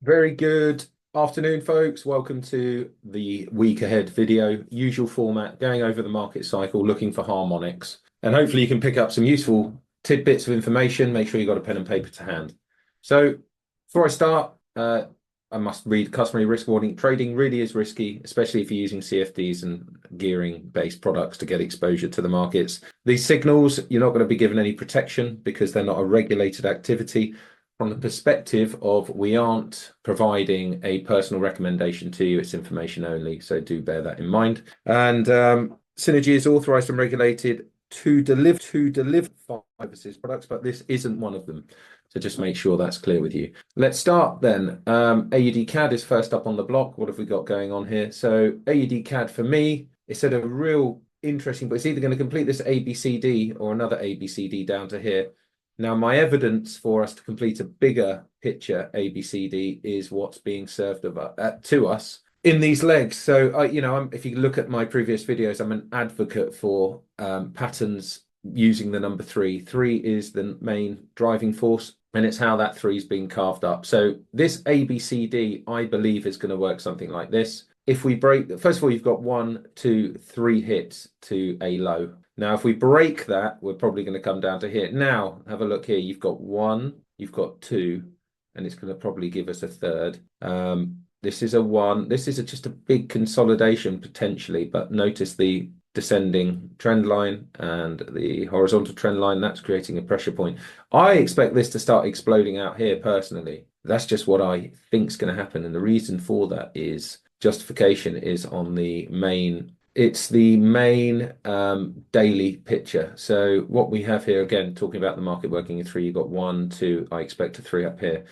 Very good afternoon, folks. Welcome to the week ahead video. Usual format, going over the market cycle, looking for harmonics. And hopefully you can pick up some useful tidbits of information. Make sure you've got a pen and paper to hand. So before I start, I must read customary risk warning. Trading really is risky, especially if you're using CFDs and gearing-based products to get exposure to the markets. These signals, you're not going to be given any protection because they're not a regulated activity from the perspective of we aren't providing a personal recommendation to you, it's information only. So do bear that in mind. And Synergy is authorized and regulated to deliver services products, but this isn't one of them. So just make sure that's clear with you. Let's start then. AUD CAD is first up on the block. What have we got going on here? So AUD CAD for me, it's at a real interesting, but it's either going to complete this ABCD or another ABCD down to here. Now, my evidence for us to complete a bigger picture ABCD is what's being served to us in these legs. So, if you look at my previous videos, I'm an advocate for patterns using the number three. Three is the main driving force, and it's how that three is being carved up. So this ABCD, I believe, is going to work something like this. If we break, first of all, you've got 1, 2, 3 hits to a low. Now, if we break that, we're probably going to come down to here. Now, have a look here. You've got 1, you've got 2, and it's going to probably give us a third. This is a 1. This is just a big consolidation potentially, but notice the descending trend line and the horizontal trend line. That's creating a pressure point. I expect this to start exploding out here personally. That's just what I think is going to happen. And the reason for that is justification is on the main. It's the main daily picture. So what we have here, again, talking about the market working in three, you've got 1, 2, I expect a 3 up here.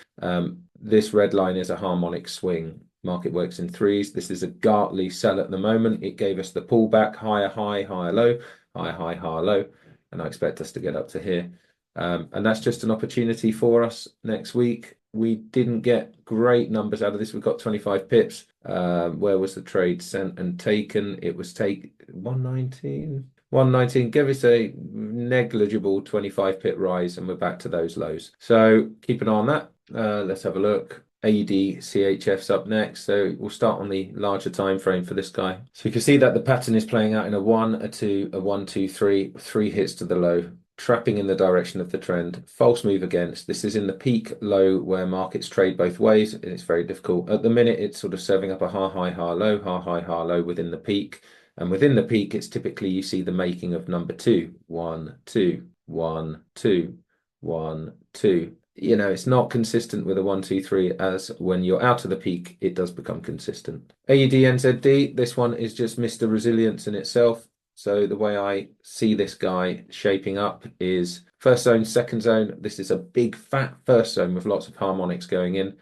This red line is a harmonic swing. Market works in threes. This is a Gartley sell at the moment. It gave us the pullback, higher high, higher low, higher high, higher low. And I expect us to get up to here. And that's just an opportunity for us next week. We didn't get great numbers out of this. We got 25 pips. Where was the trade sent and taken? It was take 119. 119, give us a negligible 25 pip rise, and we're back to those lows. So keep an eye on that. Let's have a look. AUD CHF's up next. So we'll start on the larger time frame for this guy. So you can see that the pattern is playing out in a 1, a 2, a 1, 2, 3, 3 hits to the low, trapping in the direction of the trend, false move against. This is in the peak low where markets trade both ways, and it's very difficult. At the minute, it's sort of serving up a high, high, high, low, high, high, high, low within the peak. And within the peak, it's typically you see the making of number 2. 1, 2, 1, 2, 1, 2. It's not consistent with a 1, 2, 3, as when you're out of the peak, it does become consistent. AUD NZD, this one is just Mr. Resilience in itself. So the way I see this guy shaping up is first zone, second zone. This is a big fat first zone with lots of harmonics going in.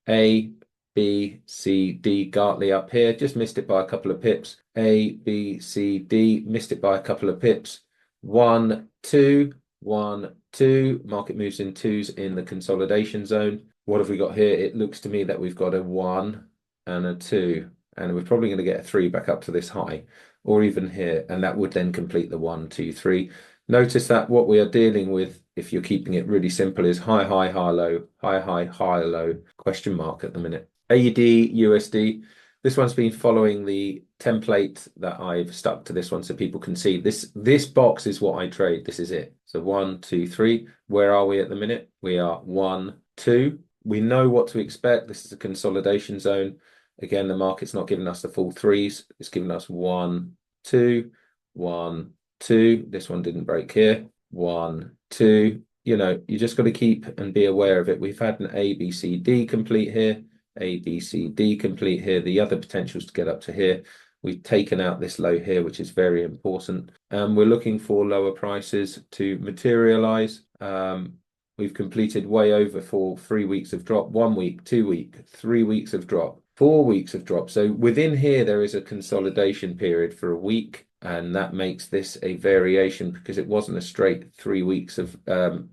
A, B, C, D, Gartley up here. Just missed it by a couple of pips. A, B, C, D, missed it by a couple of pips. 1, 2, 1, 2. Market moves in twos in the consolidation zone. What have we got here? It looks to me that we've got a 1 and a 2. And we're probably going to get a 3 back up to this high, or even here, and that would then complete the 1, 2, 3. Notice that what we are dealing with, if you're keeping it really simple, is high, high, high, low, high, high, high, low, question mark at the minute. AUD, USD, this one's been following the template that I've stuck to this one so people can see. This box is what I trade. This is it. So 1, 2, 3. Where are we at the minute? We are 1, 2. We know what to expect. This is a consolidation zone. Again, the market's not giving us the full threes. It's giving us 1, 2, 1, 2. This one didn't break here. 1, 2. You just got to keep and be aware of it. We've had an A, B, C, D complete here. A, B, C, D complete here. The other potentials to get up to here. We've taken out this low here, which is very important. We're looking for lower prices to materialize. We've completed way over for 3 weeks of drop, 1 week, 2 week, 3 weeks of drop, 4 weeks of drop. So within here, there is a consolidation period for a week, and that makes this a variation because it wasn't a straight 3 weeks of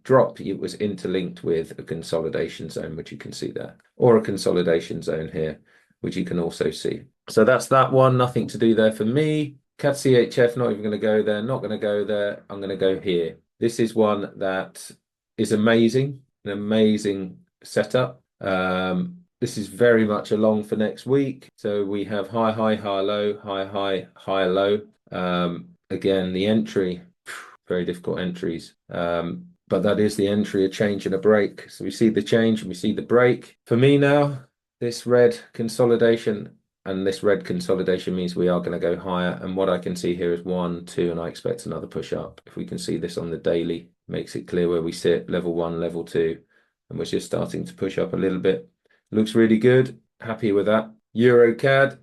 drop. It was interlinked with a consolidation zone, which you can see there, or a consolidation zone here, which you can also see. So that's that one. Nothing to do there for me. CAD CHF, not even going to go there. Not going to go there. I'm going to go here. This is one that is amazing, an amazing setup. This is very much along for next week. So we have high, high, high, low, high, high, high, low. Again, the entry, very difficult entries. But that is the entry, a change and a break. So we see the change and we see the break. For me now, this red consolidation and this red consolidation means we are going to go higher. And what I can see here is 1, 2, and I expect another push up. If we can see this on the daily, makes it clear where we sit, level 1, level 2. And we're just starting to push up a little bit. Looks really good. Happy with that. EuroCAD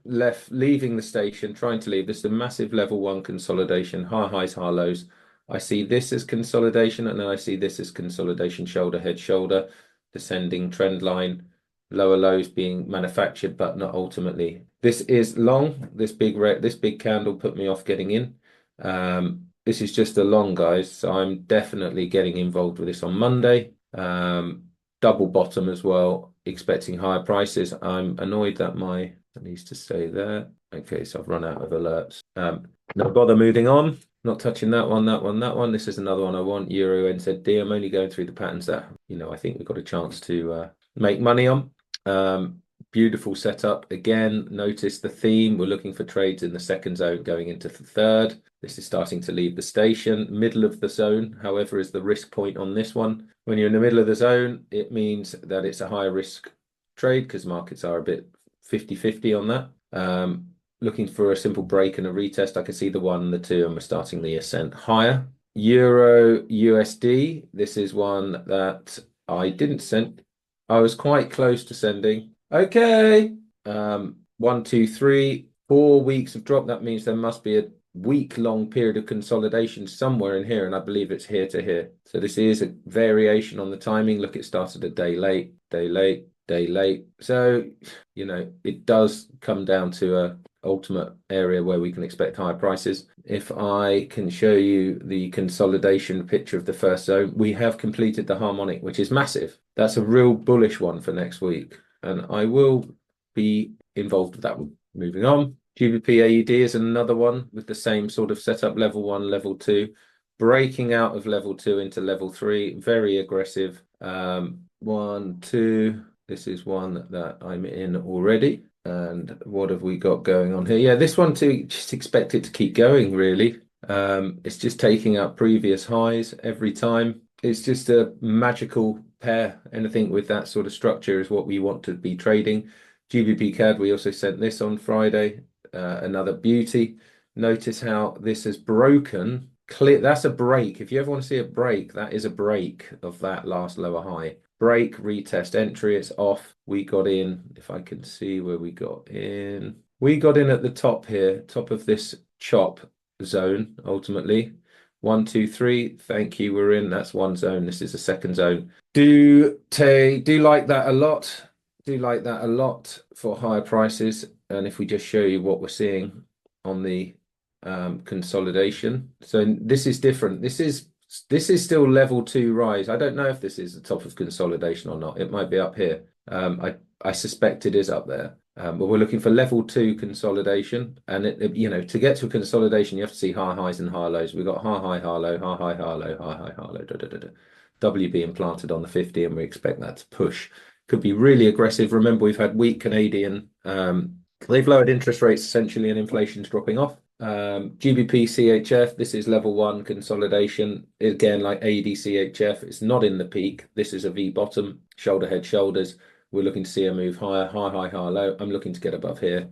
leaving the station, trying to leave. This is a massive level 1 consolidation, high highs, high lows. I see this as consolidation, and then I see this as consolidation, shoulder, head, shoulder, descending trend line, lower lows being manufactured, but not ultimately. This is long. This big candle put me off getting in. This is just a long, guys. So I'm definitely getting involved with this on Monday. Double bottom as well, expecting higher prices. I'm annoyed that that needs to stay there. Okay, so I've run out of alerts. No bother moving on. Not touching that one, that one, that one. This is another one I want. Euro NZD. I'm only going through the patterns that, I think we've got a chance to make money on. Beautiful setup. Again, notice the theme. We're looking for trades in the second zone going into the third. This is starting to leave the station. Middle of the zone, however, is the risk point on this one. When you're in the middle of the zone, it means that it's a higher risk trade because markets are a bit 50-50 on that. Looking for a simple break and a retest. I can see the 1, the 2, and we're starting the ascent higher. Euro USD. This is one that I didn't send. I was quite close to sending. Okay. 1, 2, 3, 4 weeks of drop. That means there must be a week-long period of consolidation somewhere in here, and I believe it's here to here. So this is a variation on the timing. Look, it started a day late, day late, day late. So, it does come down to a ultimate area where we can expect higher prices. If I can show you the consolidation picture of the first zone, we have completed the harmonic, which is massive. That's a real bullish one for next week, and I will be involved with that one. Moving on. GBP AUD is another one with the same sort of setup, level 1, level 2, breaking out of level 2 into level 3, very aggressive. 1, 2, this is one that I'm in already. And what have we got going on here? Yeah, this one too, just expect it to keep going, really. It's just taking out previous highs every time. It's just a magical pair. Anything with that sort of structure is what we want to be trading. GBP CAD, we also sent this on Friday. Another beauty. Notice how this has broken. Clear. That's a break. If you ever want to see a break, that is a break of that last lower high. Break, retest, entry, it's off. We got in, if I can see where we got in. We got in at the top here, top of this chop zone, ultimately. 1, 2, 3, thank you, we're in. That's one zone. This is a second zone. Do like that a lot. Do like that a lot for higher prices. And if we just show you what we're seeing on the consolidation. So this is different. This is still level 2 rise. I don't know if this is the top of consolidation or not. It might be up here. I suspect it is up there. But we're looking for level 2 consolidation. And to get to a consolidation, you have to see high highs and high lows. We've got high, high, high, low, high, high, high, low, high, high, high, low, WB implanted on the 50, and we expect that to push. Could be really aggressive. Remember, we've had weak Canadian. They've lowered interest rates essentially, and inflation's dropping off. GBP CHF, this is level 1 consolidation. Again, like AD CHF, it's not in the peak. This is a V bottom, shoulder, head, shoulders. We're looking to see a move higher, high, high, high, low. I'm looking to get above here.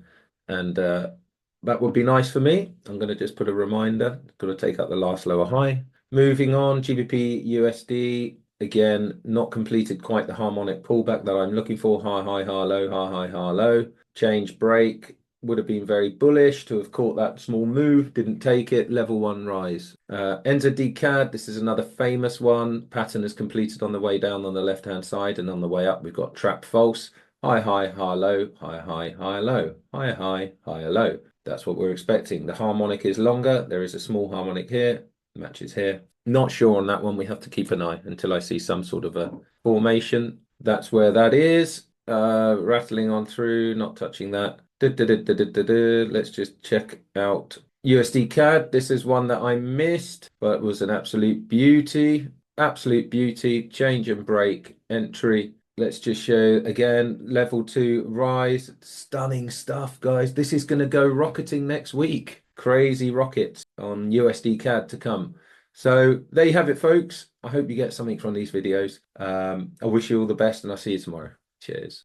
And that would be nice for me. I'm going to just put a reminder. Got to take up the last lower high. Moving on, GBP USD. Again, not completed quite the harmonic pullback that I'm looking for. High, high, high, low, high, high, high, low. Change break. Would have been very bullish to have caught that small move. Didn't take it. Level 1 rise. NZD CAD. This is another famous one. Pattern is completed on the way down on the left-hand side. And on the way up, we've got trap false. High, high, high, low. High, high, high, low. High, high, high, low. That's what we're expecting. The harmonic is longer. There is a small harmonic here. Matches here. Not sure on that one. We have to keep an eye until I see some sort of a formation. That's where that is. Rattling on through, not touching that. Let's just check out USD CAD. This is one that I missed, but was an absolute beauty. Absolute beauty. Change and break. Entry. Let's just show again, level 2 rise. Stunning stuff, guys. This is going to go rocketing next week. Crazy rockets on USD CAD to come. So there you have it, folks. I hope you get something from these videos. I wish you all the best and I'll see you tomorrow. Cheers.